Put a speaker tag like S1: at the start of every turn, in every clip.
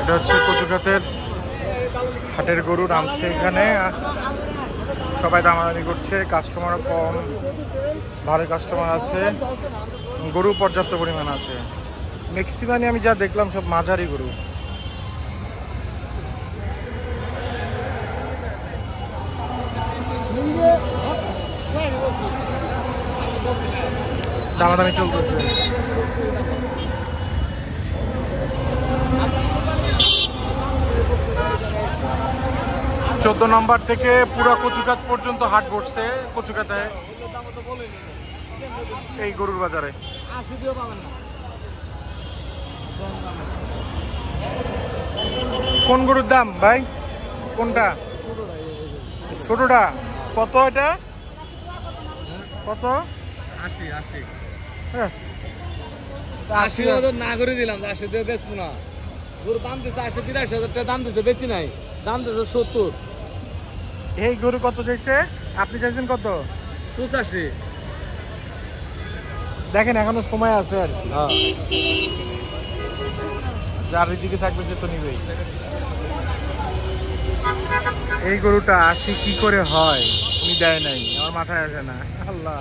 S1: এটা হচ্ছে কচুকাতের হাটের গরু নামছে এখানে, সবাই দামাদামি করছে, কাস্টমারও কম, ভালো কাস্টমার আছে, গরু পর্যাপ্ত পরিমাণ আছে। ম্যাক্সিমামই আমি যা দেখলাম সব মাঝারি গরু। দামাদামি চলতেছে। 14 নম্বর থেকে পুরো কচুকাত পর্যন্ত হাট বসছে কচুকাতে এই গরুর বাজারে। কোন গরুর দাম ভাই? কোনটা? ছোটটা কত? এটা কত?
S2: 80 80
S1: হ্যাঁ
S2: 80,000 না করে দিলাম, 80 দিয়ে বেচবো না। গরু দাম দিচ্ছে 80-82,000 টাকা দাম দিচ্ছে, বেচি নাই, দাম দিচ্ছে 70।
S1: এই গরু কত চাইছে? আপনি চাইছেন কত?
S2: 85।
S1: দেখেন এখনো সময় আছে আর যার দিকে থাকবে সে তো নিবেই। এই গরুটা 80 কি করে হয় উনি দেয় নাই, আমার মাথায় আসে না। আল্লাহ,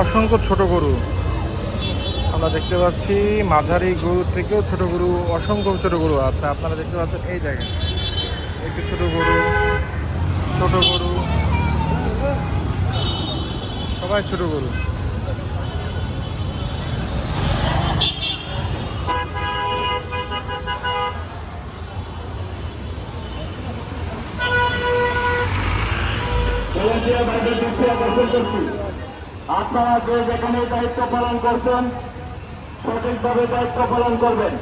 S1: অসংখ্য ছোট গরু আমরা দেখতে পাচ্ছি, মাঝারি গরু থেকেও ছোট গরু, অসংখ্য ছোট গরু আছে। আপনারা দেখতে পাচ্ছেন এই জায়গায় একটু ছোট গরু, সবাই ছোট গরু।
S3: আপনারা যে যেখানে দায়িত্ব পালন করছেন সঠিকভাবে দায়িত্ব পালন করবেন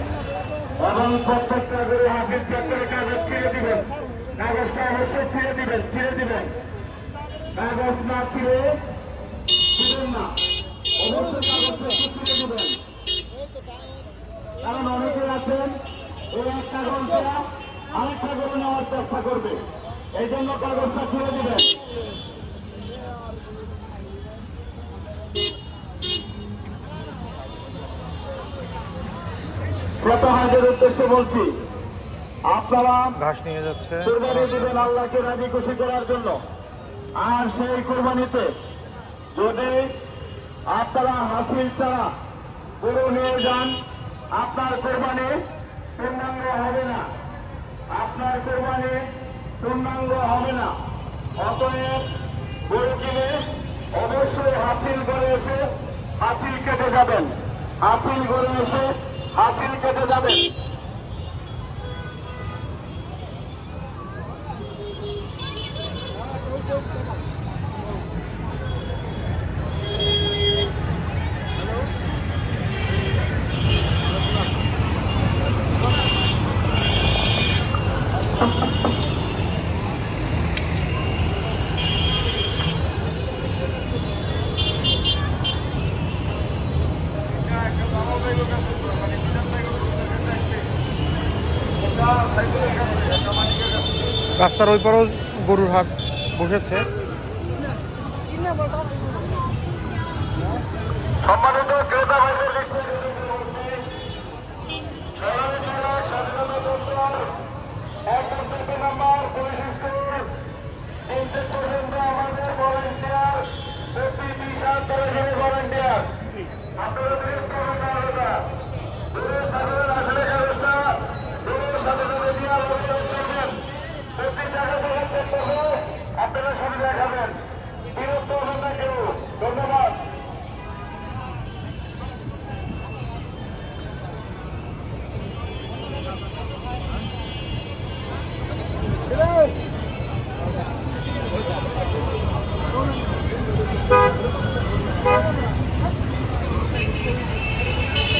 S3: এবং প্রত্যেকটা করে হাফিজ চক্রের কাগজ ছিঁড়ে দিবেন, কাগজটা অবশ্যই ছিঁড়ে দিবেন, কাগজ না ছিঁড়ে দিবেন না, অবশ্যই কাগজটা ছিঁড়ে দিবেন। কারণ অনেকে আছেন এই একটা কাগজটা আরেকটা করে নেওয়ার চেষ্টা করবে, এই জন্য কাগজটা ছিঁড়ে দিবেন। প্রথমের উদ্দেশ্যে বলছি, আপনারা
S1: ঘাস নিয়ে যাচ্ছে,
S3: কুরবানি দিবেন আল্লাহকে রাজি খুশি করার জন্য। আর সেই কুরবানিতে যদি আপনারা হাসিল ছাড়া গরু নিয়ে যান, আপনার কোরবানি পূর্ণাঙ্গ হবে না, অতএব গরু কিনে অবশ্যই হাসিল করে এসে হাসিল কেটে যাবেন, হাসিল কেটে যাবেন।
S1: রাস্তার ওই পারেও গরুর হাট বসেছে।
S3: সম্মানিত ক্রেতা ভাইদের নাম্বার পুলিশ স্কুল পর্যন্ত আমাদের ভলান্টিয়ার প্রতি 20 ভলান্টিয়ার আপনারা